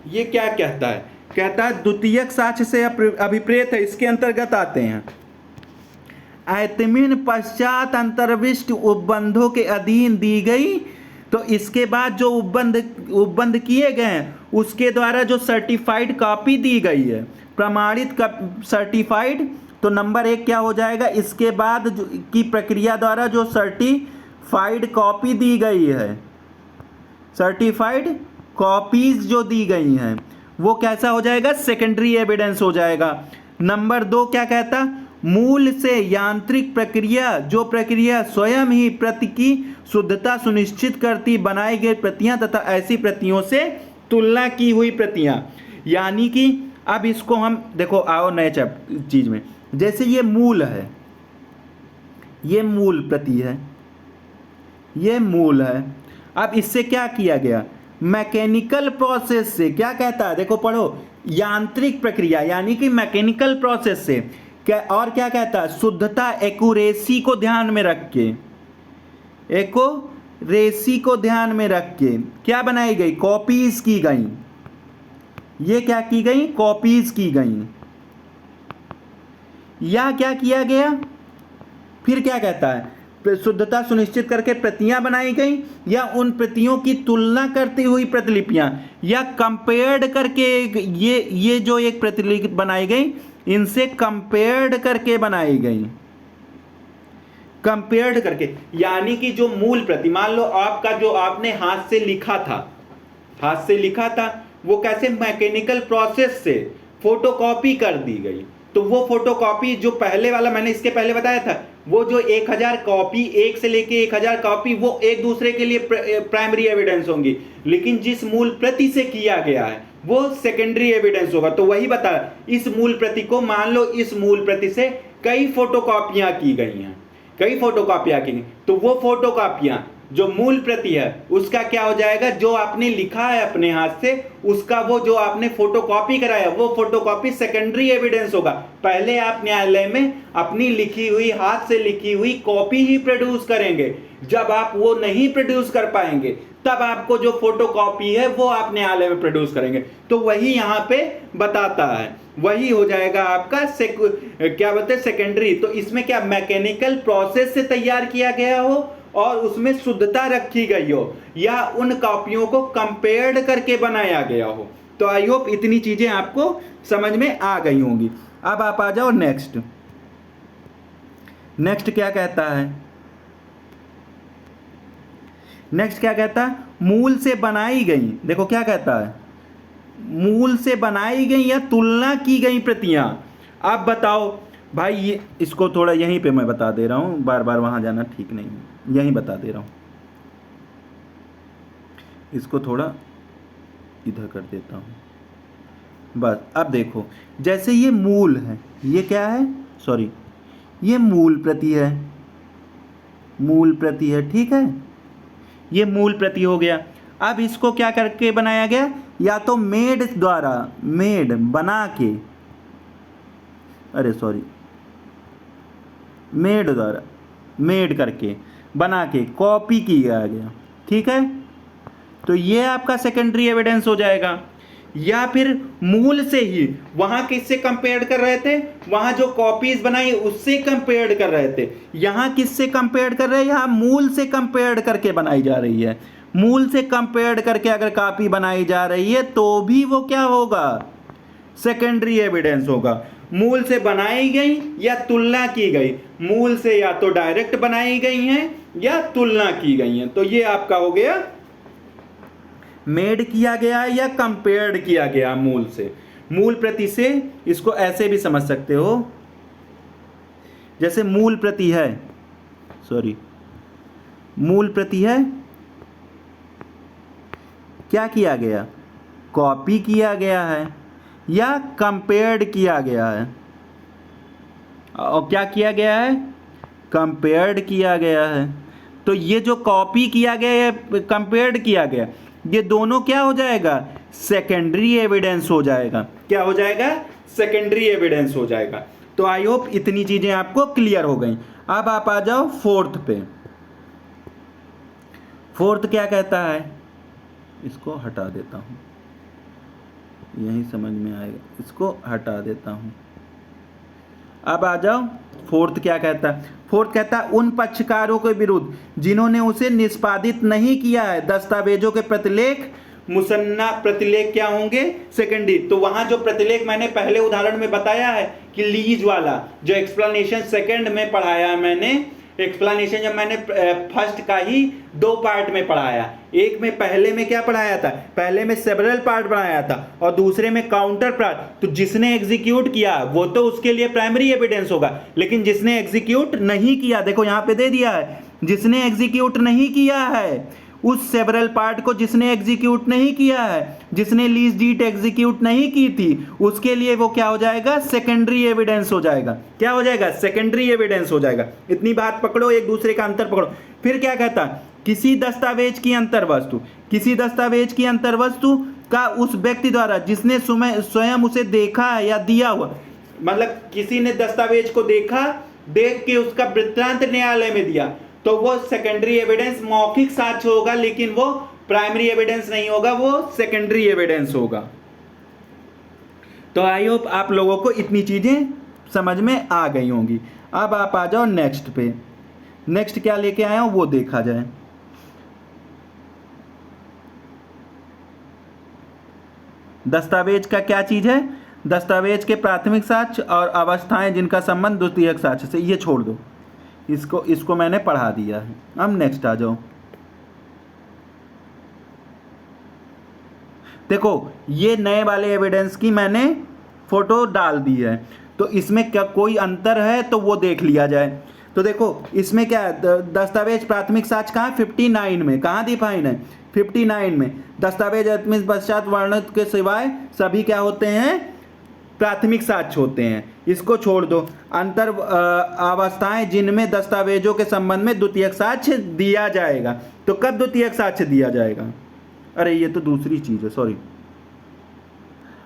ये क्या कहता है, कहता है द्वितीयक साक्ष्य से अभिप्रेत है, इसके अंतर्गत आते हैं आयतमीन पश्चात अंतर्विष्ट उपबंधों के अधीन दी गई। तो इसके बाद जो उपबंध किए गए हैं उसके द्वारा जो सर्टिफाइड कॉपी दी गई है, प्रमाणित सर्टिफाइड, तो नंबर 1 क्या हो जाएगा, इसके बाद की प्रक्रिया द्वारा जो सर्टिफाइड कॉपी दी गई है, सर्टिफाइड कॉपीज जो दी गई हैं वो कैसा हो जाएगा, सेकेंडरी एविडेंस हो जाएगा। नंबर 2 क्या कहता, मूल से यांत्रिक प्रक्रिया, जो प्रक्रिया स्वयं ही प्रति की शुद्धता सुनिश्चित करती, बनाई गई प्रतियां तथा ऐसी प्रतियों से तुलना की हुई प्रतियां। यानी कि अब इसको हम देखो, आओ नए चीज में, जैसे ये मूल है, ये मूल प्रति है, ये मूल है। अब इससे क्या किया गया, मैकेनिकल प्रोसेस से, क्या कहता है, देखो पढ़ो, यांत्रिक प्रक्रिया यानी कि मैकेनिकल प्रोसेस से क्या, और क्या कहता है, शुद्धता, एक्यूरेसी को ध्यान में रख के, एक्यूरेसी को ध्यान में रख के क्या बनाई गई, कॉपीज की गई। ये क्या की गई, कॉपीज की गई। या क्या किया गया, फिर क्या कहता है, शुद्धता सुनिश्चित करके प्रतियां बनाई गई, या उन प्रतियों की तुलना करती हुई प्रतिलिपियां, या कंपेयर्ड करके, ये जो एक प्रतिलिपि बनाई गई इनसे कंपेयर्ड करके बनाई गई, कंपेयर्ड करके। यानी कि जो मूल प्रति, मान लो आपका जो आपने हाथ से लिखा था, वो कैसे मैकेनिकल प्रोसेस से फोटोकॉपी कर दी गई। तो वो फोटोकॉपी जो पहले वाला मैंने इसके पहले बताया था, वो जो 1000 कॉपी, एक से लेके 1000 कॉपी, वो एक दूसरे के लिए प्राइमरी एविडेंस होंगी, लेकिन जिस मूल प्रति से किया गया है वो सेकेंडरी एविडेंस होगा। तो वही बता, इस मूल प्रति को मान लो इस मूल प्रति से कई फोटोकॉपियां की गई हैं, कई फोटोकॉपियां की गई, तो वो फोटोकॉपियां जो मूल प्रति है उसका क्या हो जाएगा, जो आपने लिखा है अपने हाथ से उसका, वो जो आपने फोटोकॉपी कराया वो फोटोकॉपी सेकेंडरी एविडेंस होगा। पहले आप न्यायालय में अपनी लिखी हुई, हाथ से लिखी हुई कॉपी ही प्रोड्यूस करेंगे। जब आप वो नहीं प्रोड्यूस कर पाएंगे तब आपको जो फोटोकॉपी है वो आप न्यायालय में प्रोड्यूस करेंगे। तो वही यहाँ पे बताता है, वही हो जाएगा आपका क्या बोलते हैं, सेकेंडरी। तो इसमें क्या मैकेनिकल प्रोसेस से तैयार किया गया हो और उसमें शुद्धता रखी गई हो, या उन कॉपियों को कंपेयर्ड करके बनाया गया हो। तो आई होप इतनी चीजें आपको समझ में आ गई होंगी। अब आप आ जाओ नेक्स्ट। नेक्स्ट क्या कहता है, नेक्स्ट क्या कहता है, मूल से बनाई गई, देखो क्या कहता है, मूल से बनाई गई या तुलना की गई प्रतियां। आप बताओ भाई, ये इसको थोड़ा यहीं पे मैं बता दे रहा हूं, बार बार वहां जाना ठीक नहीं है, यहीं बता दे रहा हूं, इसको थोड़ा इधर कर देता हूं बस। अब देखो, जैसे ये मूल है, ये क्या है, सॉरी ये मूल प्रति है, मूल प्रति है, ठीक है, ये मूल प्रति हो गया। अब इसको क्या करके बनाया गया, या तो मेड द्वारा, मेड बना के, अरे सॉरी मेड द्वारा, मेड करके बना के कॉपी किया गया, ठीक है। तो ये आपका सेकेंडरी एविडेंस हो जाएगा। या फिर मूल से ही, वहां किससे कंपेयर कर रहे थे, वहां जो कॉपीज बनाई उससे कंपेयर कर रहे थे, यहां किससे कंपेयर कर रहे हैं, यहां मूल से कंपेयर करके बनाई जा रही है। मूल से कंपेयर करके अगर कॉपी बनाई जा रही है तो भी वो क्या होगा, सेकेंडरी एविडेंस होगा। मूल से बनाई गई या तुलना की गई, मूल से या तो डायरेक्ट बनाई गई हैं या तुलना की गई हैं, तो ये आपका हो गया मेड किया गया या कंपेयर्ड किया गया मूल से। मूल प्रति से इसको ऐसे भी समझ सकते हो, जैसे मूल प्रति है, सॉरी मूल प्रति है, क्या किया गया, कॉपी किया गया है या कंपेयर्ड किया गया है, और क्या किया गया है, कंपेयर्ड किया गया है। तो ये जो कॉपी किया गया या कंपेयर्ड किया गया, ये दोनों क्या हो जाएगा, सेकेंडरी एविडेंस हो जाएगा। क्या हो जाएगा, सेकेंडरी एविडेंस हो जाएगा। तो आई होप इतनी चीजें आपको क्लियर हो गई। अब आप आ जाओ फोर्थ पे। फोर्थ क्या कहता है, इसको हटा देता हूं, यही समझ में आएगा, इसको हटा देता हूं। अब आ जाओ फोर्थ क्या कहता है। फोर्थ कहता है उन पक्षकारों के विरुद्ध जिन्होंने उसे निष्पादित नहीं किया है दस्तावेजों के प्रतिलेख, मुसन्ना प्रतिलेख क्या होंगे, सेकेंडरी। तो वहां जो प्रतिलेख मैंने पहले उदाहरण में बताया है कि लीज वाला जो एक्सप्लेनेशन सेकंड में पढ़ाया मैंने, एक्सप्लेनेशन जब मैंने फर्स्ट का ही 2 पार्ट में पढ़ाया, एक में पहले में क्या पढ़ाया था, पहले में सेवरल पार्ट पढ़ाया था और दूसरे में काउंटर पार्ट। तो जिसने एग्जीक्यूट किया वो तो उसके लिए प्राइमरी एविडेंस होगा, लेकिन जिसने एग्जीक्यूट नहीं किया, देखो यहां पे दे दिया है, जिसने एग्जीक्यूट नहीं किया है, उस सेवरल पार्ट को जिसने एग्जीक्यूट नहीं किया है, जिसने लीज डीड एग्जीक्यूट नहीं की थी, उसके लिए वो क्या हो जाएगा, सेकेंडरी एविडेंस हो जाएगा। क्या हो जाएगा, सेकेंडरी एविडेंस हो जाएगा। इतनी बात पकड़ो, एक दूसरे का अंतर पकड़ो। फिर क्या कहता, किसी दस्तावेज की अंतर्वस्तु, किसी दस्तावेज की अंतर्वस्तु का उस व्यक्ति द्वारा जिसने स्वयं उसे देखा है या दिया हुआ, मतलब किसी ने दस्तावेज को देखा, देख के उसका वृत्तांत न्यायालय में दिया, तो वो सेकेंडरी एविडेंस मौखिक साक्ष्य होगा, लेकिन वो प्राइमरी एविडेंस नहीं होगा, वो सेकेंडरी एविडेंस होगा। तो आई होप आप लोगों को इतनी चीजें समझ में आ गई होंगी। अब आप आ जाओ नेक्स्ट पे। नेक्स्ट क्या लेके आया हूं वो देखा जाए। दस्तावेज का क्या चीज है, दस्तावेज के प्राथमिक साक्ष्य और अवस्थाएं जिनका संबंध द्वितीयक साक्ष्य से, ये छोड़ दो, इसको मैंने पढ़ा दिया है। अब नेक्स्ट आ जाओ। देखो ये नए वाले एविडेंस की मैंने फोटो डाल दी है, तो इसमें क्या कोई अंतर है तो वो देख लिया जाए। तो देखो इसमें क्या है, दस्तावेज प्राथमिक साक्ष्य कहाँ 59 में, कहाँ डिफाइन है 59 में। दस्तावेज आत्मिक पश्चात वर्णित के सिवाय सभी क्या होते हैं, प्राथमिक साक्ष्य होते हैं। इसको छोड़ दो। अंतर अवस्थाएं जिनमें दस्तावेजों के संबंध में द्वितीयक साक्ष्य दिया जाएगा। तो कब द्वितीयक साक्ष्य दिया जाएगा, अरे ये तो दूसरी चीज़ है, सॉरी।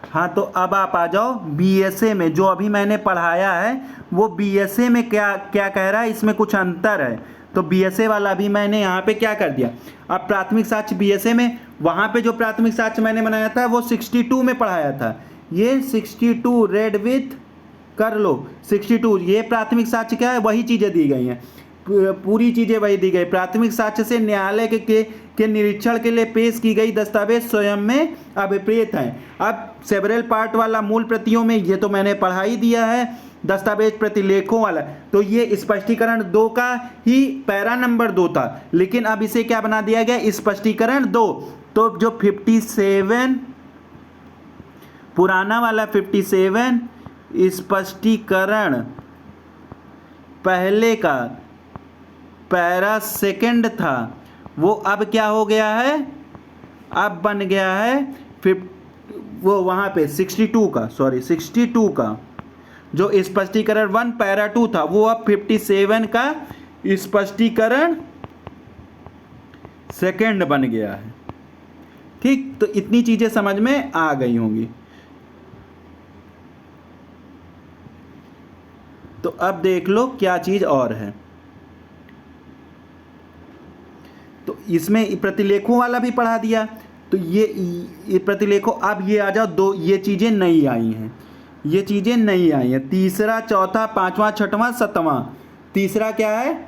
हाँ, तो अब आप आ जाओ बीएसए में। जो अभी मैंने पढ़ाया है वो बीएसए में क्या क्या कह रहा है, इसमें कुछ अंतर है। तो बीएसए वाला भी मैंने यहाँ पे क्या कर दिया। अब प्राथमिक साक्ष्य बीएसए में, वहाँ पे जो प्राथमिक साक्ष्य मैंने बनाया था वो 62 में पढ़ाया था। ये 62 रेड विथ कर लो 62, ये प्राथमिक साक्ष्य क्या है, वही चीज़ें दी गई हैं, पूरी चीज़ें वही दी गई। प्राथमिक साक्ष्य से न्यायालय के निरीक्षण के लिए पेश की गई दस्तावेज स्वयं में अभिप्रेत हैं। अब सेवरल पार्ट वाला मूल प्रतियों में ये तो मैंने पढ़ा ही दिया है, दस्तावेज प्रतिलेखों वाला। तो ये स्पष्टीकरण 2 का ही पैरा नंबर 2 था, लेकिन अब इसे क्या बना दिया गया, स्पष्टीकरण 2। तो जो 57 पुराना वाला 57 स्पष्टीकरण पहले का पैरा सेकंड था, वो अब क्या हो गया है, अब बन गया है वो वहाँ पे 62 का, सॉरी 62 का जो स्पष्टीकरण 1 पैरा 2 था, वो अब 57 का स्पष्टीकरण सेकंड बन गया है। ठीक, तो इतनी चीज़ें समझ में आ गई होंगी। तो अब देख लो क्या चीज़ और है। तो इसमें प्रतिलेखों वाला भी पढ़ा दिया। तो ये प्रतिलेखों, अब ये आ जाओ, दो ये चीज़ें नहीं आई हैं, ये चीज़ें नहीं आई हैं। तीसरा, चौथा, पांचवा, छठवां, सतवां। तीसरा क्या है,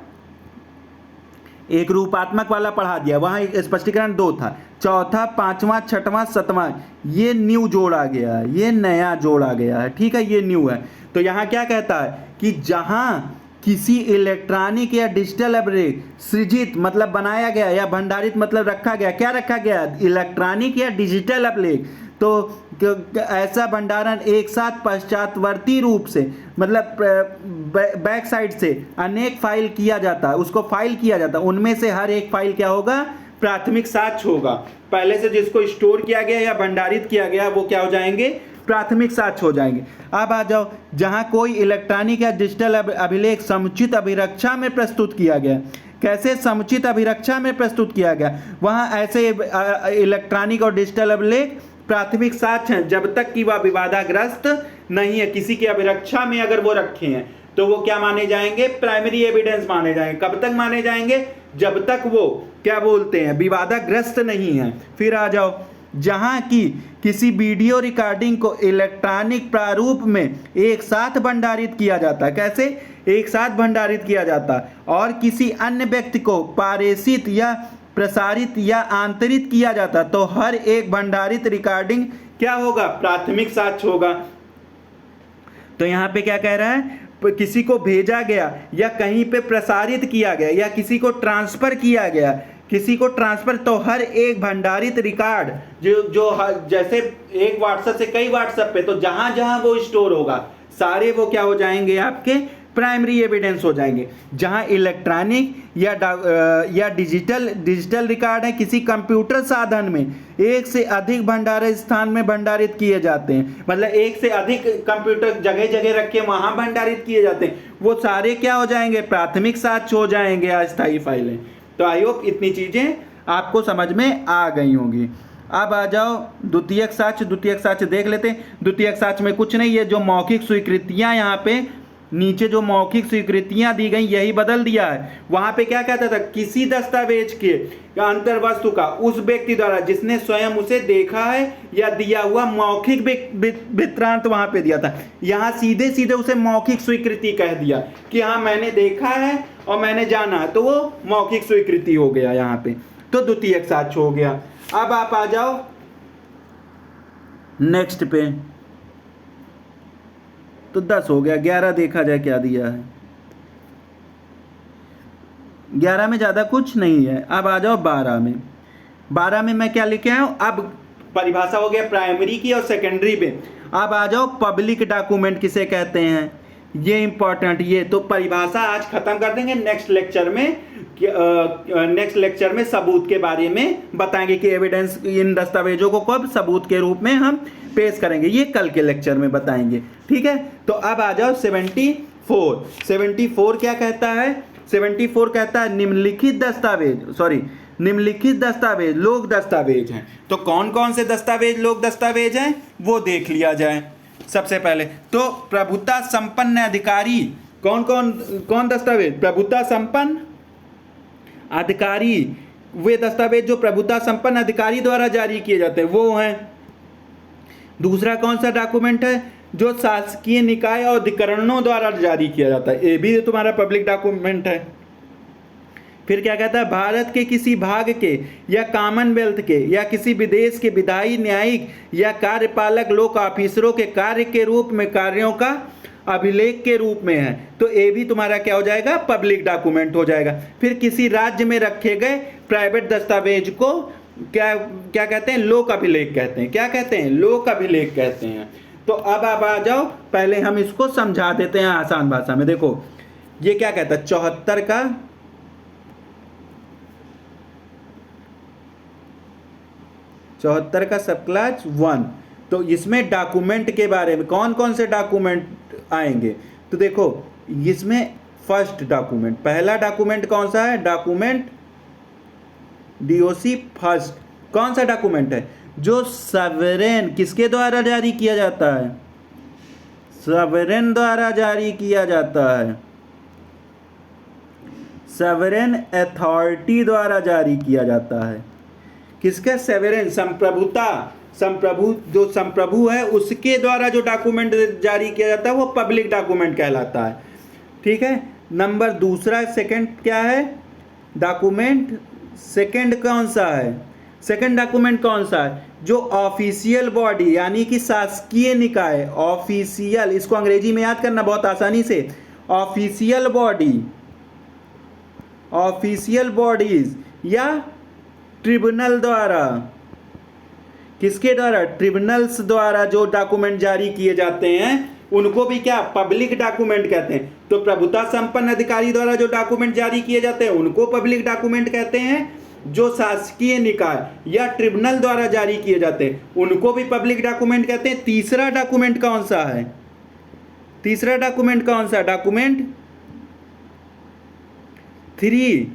एक रूपात्मक वाला पढ़ा दिया, वहाँ एक स्पष्टीकरण 2 था। चौथा, पांचवा, छठवां, सतवां ये न्यू जोड़ा गया है, ये नया जोड़ा गया है। ठीक है, ये न्यू है। तो यहाँ क्या कहता है कि जहाँ किसी इलेक्ट्रॉनिक या डिजिटल अभिलेख सृजित मतलब बनाया गया या भंडारित मतलब रखा गया, क्या रखा गया, इलेक्ट्रॉनिक या डिजिटल अभिलेख, तो ऐसा भंडारण एक साथ पश्चातवर्ती रूप से मतलब बैक साइड से अनेक फाइल किया जाता है, उसको फाइल किया जाता है। उनमें से हर एक फाइल क्या होगा, प्राथमिक साक्ष्य होगा। पहले से जिसको स्टोर किया गया या भंडारित किया गया वो क्या हो जाएंगे, प्राथमिक साक्ष्य हो जाएंगे। अब आ जाओ, जहां कोई इलेक्ट्रॉनिक या डिजिटल अभिलेख समुचित अभिरक्षा में प्रस्तुत किया गया। कैसे समुचित अभिरक्षा में प्रस्तुत किया गया, वहां ऐसे इलेक्ट्रॉनिक और डिजिटल अभिलेख प्राथमिक साक्ष्य हैं जब तक कि वह विवादाग्रस्त नहीं है। किसी की अभिरक्षा में अगर वो रखे हैं तो वो क्या माने जाएंगे, प्राइमरी एविडेंस माने जाएंगे। कब तक माने जाएंगे, जब तक वो क्या बोलते हैं, विवादाग्रस्त नहीं है। फिर आ जाओ, जहां की किसी वीडियो रिकॉर्डिंग को इलेक्ट्रॉनिक प्रारूप में एक साथ भंडारित किया जाता है। कैसे, एक साथ भंडारित किया जाता है, और किसी अन्य व्यक्ति को पारेषित या प्रसारित या आंतरित किया जाता, तो हर एक भंडारित रिकॉर्डिंग क्या होगा, प्राथमिक साक्ष्य होगा। तो यहाँ पे क्या कह रहा है, किसी को भेजा गया या कहीं पे प्रसारित किया गया या किसी को ट्रांसफर किया गया, किसी को ट्रांसफर, तो हर एक भंडारित रिकॉर्ड जो जैसे एक व्हाट्सएप से कई व्हाट्सएप पे, तो जहां जहां वो स्टोर होगा सारे वो क्या हो जाएंगे, आपके प्राइमरी एविडेंस हो जाएंगे। जहां इलेक्ट्रॉनिक या डिजिटल रिकॉर्ड है किसी कंप्यूटर साधन में एक से अधिक भंडारण स्थान में भंडारित किए जाते हैं, मतलब एक से अधिक कंप्यूटर जगह जगह रख के वहां भंडारित किए जाते हैं, वो सारे क्या हो जाएंगे, प्राथमिक साक्ष्य हो जाएंगे, अस्थायी फाइलें। तो आई होप इतनी चीजें आपको समझ में आ गई होंगी। अब आ जाओ द्वितीयक साक्ष्य। द्वितीयक साक्ष्य देख लेते हैं। द्वितीयक साक्ष्य में कुछ नहीं है, जो मौखिक स्वीकृतियां यहाँ पे नीचे जो मौखिक स्वीकृतियां दी गई यही बदल दिया है। वहां पे क्या कहता था, किसी दस्तावेज के अंतर्वस्तु का उस व्यक्ति द्वारा जिसने स्वयं उसे देखा है या दिया हुआ मौखिक वृत्तांत वहां पे दिया था। यहाँ सीधे सीधे उसे मौखिक स्वीकृति कह दिया कि हाँ मैंने देखा है और मैंने जाना है, तो वो मौखिक स्वीकृति हो गया यहाँ पे, तो द्वितीयक साक्ष्य हो गया। अब आप आ जाओ नेक्स्ट पे, तो 10 हो गया। 11 देखा जाए क्या दिया है, 11 में ज़्यादा कुछ नहीं है। अब आ जाओ 12 में। 12 में मैं क्या लिखे आया हूँ, अब परिभाषा हो गया प्राइमरी की और सेकेंडरी पे। अब आ जाओ पब्लिक डॉक्यूमेंट किसे कहते हैं, ये इंपॉर्टेंट, ये तो परिभाषा आज खत्म कर देंगे। नेक्स्ट लेक्चर में सबूत के बारे में बताएंगे कि एविडेंस, इन दस्तावेजों को कब सबूत के रूप में हम पेश करेंगे, ये कल के लेक्चर में बताएंगे। ठीक है, तो अब आ जाओ 74 क्या कहता है? 74 कहता है निम्नलिखित दस्तावेज लोक दस्तावेज हैं। तो कौन कौन से दस्तावेज लोक दस्तावेज हैं वो देख लिया जाए। सबसे पहले तो प्रभुता संपन्न अधिकारी, कौन दस्तावेज? प्रभुता संपन्न अधिकारी, वे दस्तावेज जो प्रभुता संपन्न अधिकारी द्वारा जारी किए जाते हैं वो हैं। दूसरा कौन सा डॉक्यूमेंट है? जो शासकीय निकाय और अधिकरणों द्वारा जारी किया जाता है, ये भी तुम्हारा पब्लिक डॉक्यूमेंट है। फिर क्या कहता है? भारत के किसी भाग के या कॉमनवेल्थ के या किसी विदेश के विधायी, न्यायिक या कार्यपालक लोक ऑफिसरों के कार्य के रूप में कार्यों का अभिलेख के रूप में है, तो ये भी तुम्हारा क्या हो जाएगा? पब्लिक डॉक्यूमेंट हो जाएगा। फिर किसी राज्य में रखे गए प्राइवेट दस्तावेज को क्या कहते हैं? लोक अभिलेख कहते हैं। क्या कहते हैं? लोक अभिलेख कहते हैं। तो अब आप आ जाओ, पहले हम इसको समझा देते हैं आसान भाषा में। देखो ये क्या कहता है? 74 का सब क्लास 1। तो इसमें डॉक्यूमेंट के बारे में कौन कौन से डॉक्यूमेंट आएंगे? तो देखो इसमें फर्स्ट डॉक्यूमेंट, पहला डॉक्यूमेंट कौन सा है? Document DOC first. कौन सा डॉक्यूमेंट है? जो सॉवरेन किसके द्वारा जारी किया जाता है? सॉवरेन द्वारा जारी किया जाता है, सॉवरेन अथॉरिटी द्वारा जारी किया जाता है। किसका? सॉवरेन, जो संप्रभु है उसके द्वारा जो डॉक्यूमेंट जारी किया जाता है वो पब्लिक डॉक्यूमेंट कहलाता है। ठीक है, नंबर दूसरा सेकंड क्या है? डॉक्यूमेंट सेकंड कौन सा है? सेकंड डॉक्यूमेंट कौन सा है? जो ऑफिशियल बॉडी यानी कि शासकीय निकाय, ऑफिशियल, इसको अंग्रेजी में याद करना बहुत आसानी से, ऑफिशियल बॉडीज या ट्रिब्यूनल द्वारा, किसके द्वारा? ट्रिब्यूनल्स द्वारा जो डॉक्यूमेंट जारी किए जाते हैं उनको भी क्या? पब्लिक डॉक्यूमेंट कहते हैं। तो प्रभुता संपन्न अधिकारी द्वारा जो डॉक्यूमेंट जारी किए जाते हैं उनको पब्लिक डॉक्यूमेंट कहते हैं। जो शासकीय निकाय या ट्रिब्यूनल द्वारा जारी किए जाते हैं उनको भी पब्लिक डॉक्यूमेंट कहते हैं। तीसरा डॉक्यूमेंट कौन सा है? डॉक्यूमेंट 3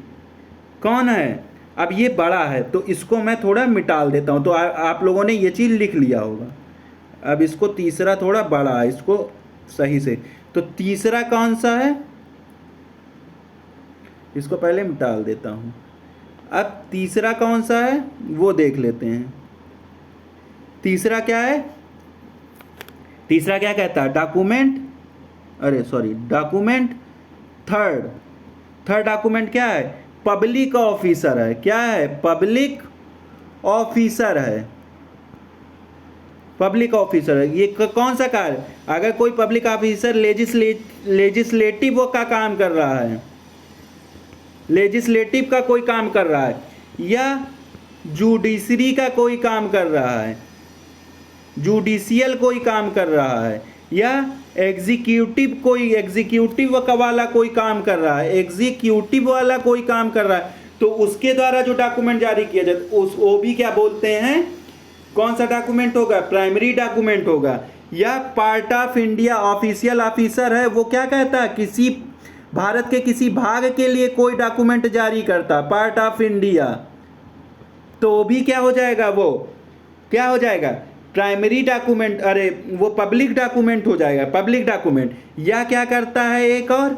कौन है? अब ये बड़ा है तो इसको मैं थोड़ा मिटाल देता हूँ, तो आप लोगों ने ये चीज़ लिख लिया होगा। अब इसको तीसरा थोड़ा बड़ा है, इसको सही से, तो तीसरा कौन सा है? इसको पहले मिटाल देता हूँ। अब तीसरा कौन सा है वो देख लेते हैं। तीसरा क्या है? तीसरा क्या कहता है? डॉक्यूमेंट थर्ड डॉक्यूमेंट क्या है? पब्लिक ऑफिसर है। क्या है? पब्लिक ऑफिसर है। ये कौन सा कार्य? अगर कोई पब्लिक ऑफिसर लेजिस्लेटिव का काम कर रहा है, लेजिस्लेटिव का कोई काम कर रहा है, या जुडिशरी का कोई काम कर रहा है, जुडिशियल कोई काम कर रहा है, या एग्जीक्यूटिव वाला कोई काम कर रहा है, तो उसके द्वारा जो डॉक्यूमेंट जारी किया जाता है वो भी क्या बोलते हैं? कौन सा डॉक्यूमेंट होगा? प्राइमरी डॉक्यूमेंट होगा। या part of India official officer है, वो क्या कहता है? किसी भारत के किसी भाग के लिए कोई डॉक्यूमेंट जारी करता, पार्ट ऑफ इंडिया, तो भी क्या हो जाएगा? वो क्या हो जाएगा? प्राइमरी डॉक्यूमेंट, अरे वो पब्लिक डॉक्यूमेंट हो जाएगा, पब्लिक डॉक्यूमेंट। या क्या करता है एक और?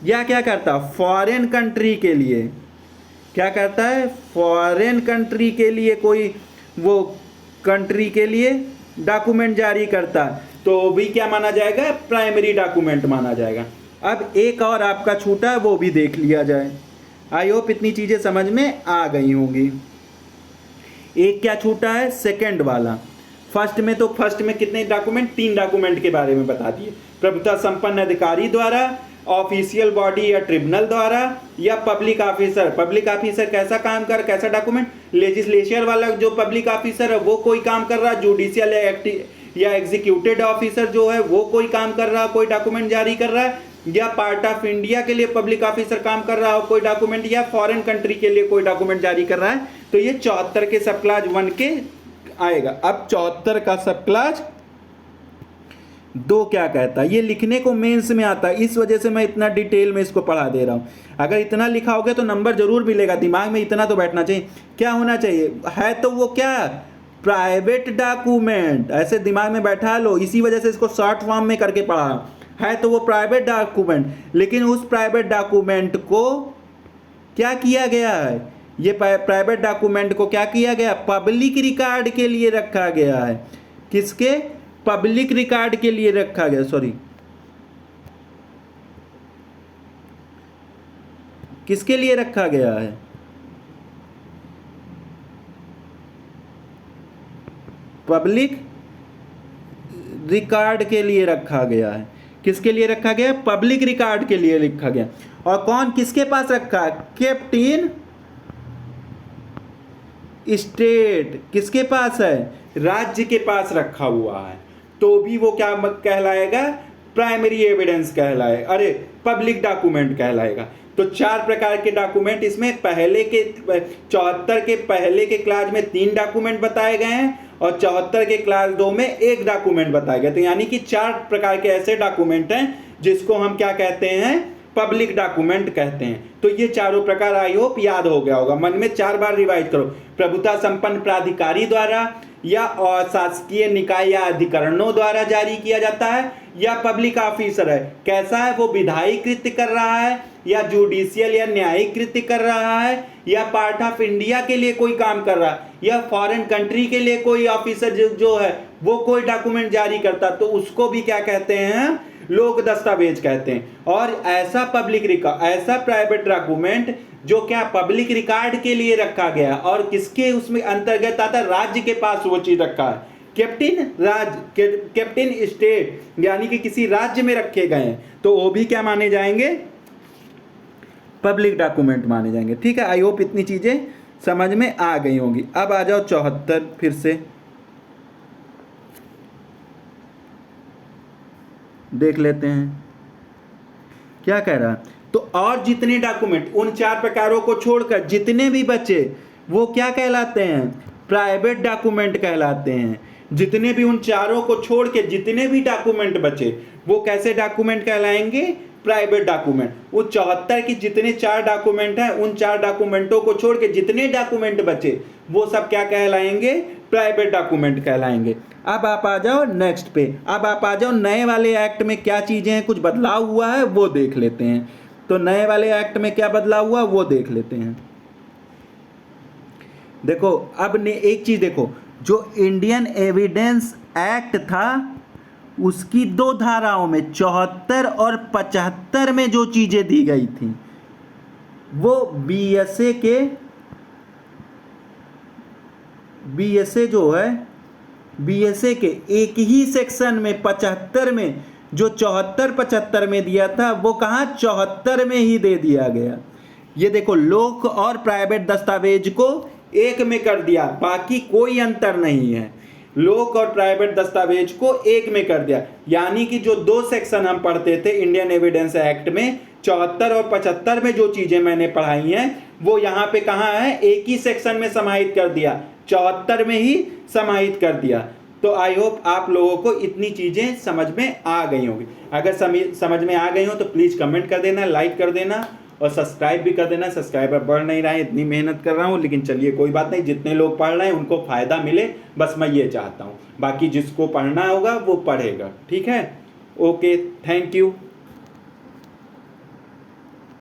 या क्या करता? फॉरेन कंट्री के लिए क्या करता है? फॉरेन कंट्री के लिए कोई वो कंट्री के लिए डॉक्यूमेंट जारी करता, तो भी क्या माना जाएगा? प्राइमरी डॉक्यूमेंट माना जाएगा। अब एक और आपका छूटा है, वो भी देख लिया जाए। आई होप इतनी चीज़ें समझ में आ गई होंगी। एक क्या छूटा है? सेकंड वाला। फर्स्ट में कितने डॉक्यूमेंट? 3 डॉक्यूमेंट के बारे में बता दिए। प्रभुता संपन्न अधिकारी द्वारा, ऑफिशियल बॉडी या ट्रिब्यूनल द्वारा, या पब्लिक ऑफिसर कैसा काम कर, कैसा डॉक्यूमेंट? लेजिस्लेशन वाला जो पब्लिक ऑफिसर है वो कोई काम कर रहा है, जुडिशियल या एग्जीक्यूटिव ऑफिसर जो है वो कोई काम कर रहा है, कोई डॉक्यूमेंट जारी कर रहा है, या पार्ट ऑफ इंडिया के लिए पब्लिक ऑफिसर काम कर रहा हो कोई डॉक्यूमेंट, या फॉरेन कंट्री के लिए कोई डॉक्यूमेंट जारी कर रहा है, तो ये 74 के सब क्लाज 1 के आएगा। अब 74 का सब क्लाज 2 क्या कहता है, ये लिखने को मेंस में आता है, इस वजह से मैं इतना डिटेल में इसको पढ़ा दे रहा हूँ। अगर इतना लिखा होगा तो नंबर जरूर मिलेगा, दिमाग में इतना तो बैठना चाहिए। क्या होना चाहिए है, तो वो क्या प्राइवेट डॉक्यूमेंट, ऐसे दिमाग में बैठा लो, इसी वजह से इसको शॉर्ट फॉर्म में करके पढ़ा है। तो वो प्राइवेट डॉक्यूमेंट, लेकिन उस प्राइवेट डॉक्यूमेंट को क्या किया गया है, ये प्राइवेट डॉक्यूमेंट को क्या किया गया, पब्लिक रिकॉर्ड के लिए रखा गया है। किसके, पब्लिक रिकॉर्ड के लिए रखा गया, सॉरी किसके लिए रखा गया है, पब्लिक रिकॉर्ड के लिए रखा गया है। किसके लिए रखा गया, पब्लिक रिकॉर्ड के लिए लिखा गया। और कौन किसके पास रखा है, कैप्टन स्टेट, किसके पास है, राज्य के पास रखा हुआ है, तो भी वो क्या कहलाएगा, प्राइमरी एविडेंस कहलाएगा, अरे पब्लिक डॉक्यूमेंट कहलाएगा। तो 4 प्रकार के डॉक्यूमेंट इसमें पहले के 74 के पहले के क्लास में 3 डॉक्यूमेंट बताए गए हैं और 74 के क्लास 2 में 1 डॉक्यूमेंट बताया गया। तो यानी कि 4 प्रकार के ऐसे डॉक्यूमेंट हैं जिसको हम क्या कहते हैं, पब्लिक डॉक्यूमेंट कहते हैं। तो ये चारों प्रकार आई होप याद हो गया होगा, मन में 4 बार रिवाइज करो। प्रभुता संपन्न प्राधिकारी द्वारा या शासकीय निकाय या अधिकरणों द्वारा जारी किया जाता है, या पब्लिक ऑफिसर है, कैसा है वो, विधायी कृत्य कर रहा है या जुडिशियल या न्यायिक कृत्य कर रहा है, या पार्ट ऑफ इंडिया के लिए कोई काम कर रहा है, या फॉरेन कंट्री के लिए कोई ऑफिसर जो है वो कोई डॉक्यूमेंट जारी करता, तो उसको भी क्या कहते हैं, लोक दस्तावेज कहते हैं। और ऐसा पब्लिक रिकॉर्ड, ऐसा प्राइवेट डॉक्यूमेंट जो क्या पब्लिक रिकॉर्ड के लिए रखा गया और किसके उसमें अंतर्गत आता है, राज्य के पास वो चीज रखा है, कैप्टन स्टेट, यानी कि किसी राज्य में रखे गए हैं, तो वो भी क्या माने जाएंगे, पब्लिक डॉक्यूमेंट माने जाएंगे। ठीक है, आई होप इतनी चीजें समझ में आ गई होंगी। अब आ जाओ 74 फिर से देख लेते हैं क्या कह रहा है। तो और जितने डॉक्यूमेंट, उन 4 प्रकारों को छोड़कर जितने भी बचे वो क्या कहलाते हैं, प्राइवेट डॉक्यूमेंट कहलाते हैं। जितने भी उन चारों को छोड़ के जितने भी डॉक्यूमेंट बचे वो कैसे डॉक्यूमेंट कहलाएंगे, प्राइवेट डॉक्यूमेंट। वो 74 की जितने 4 डॉक्यूमेंट हैं उन 4 डॉक्यूमेंटों को छोड़ के जितने डॉक्यूमेंट बचे वो सब क्या कहलाएंगे, प्राइवेट डॉक्यूमेंट कहलाएंगे। अब आप आ जाओ नेक्स्ट पे, अब आप आ जाओ नए वाले एक्ट में क्या चीजें हैं, कुछ बदलाव हुआ है वो देख लेते हैं। तो नए वाले एक्ट में क्या बदलाव हुआ वो देख लेते हैं। देखो अब ने एक चीज देखो, जो इंडियन एविडेंस एक्ट था उसकी 2 धाराओं में 74 और 75 में जो चीजें दी गई थी वो बीएसए जो है, बीएसए के एक ही सेक्शन में 75 में जो 74-75 में दिया था वो कहाँ 74 में ही दे दिया गया। ये देखो लोक और प्राइवेट दस्तावेज को एक में कर दिया, बाकी कोई अंतर नहीं है, लोक और प्राइवेट दस्तावेज को एक में कर दिया। यानी कि जो 2 सेक्शन हम पढ़ते थे इंडियन एविडेंस एक्ट में 74 और 75 में जो चीजें मैंने पढ़ाई हैं वो यहाँ पे कहाँ है, एक ही सेक्शन में समाहित कर दिया, 74 में ही समाहित कर दिया। तो आई होप आप लोगों को इतनी चीजें समझ में आ गई होंगी। अगर समझ में आ गई हो तो प्लीज कमेंट कर देना, लाइक कर देना और सब्सक्राइब भी कर देना। सब्सक्राइबर बढ़ नहीं रहा है, इतनी मेहनत कर रहा हूँ, लेकिन चलिए कोई बात नहीं, जितने लोग पढ़ रहे हैं उनको फायदा मिले बस मैं ये चाहता हूँ। बाकी जिसको पढ़ना होगा वो पढ़ेगा। ठीक है, ओके, थैंक यू।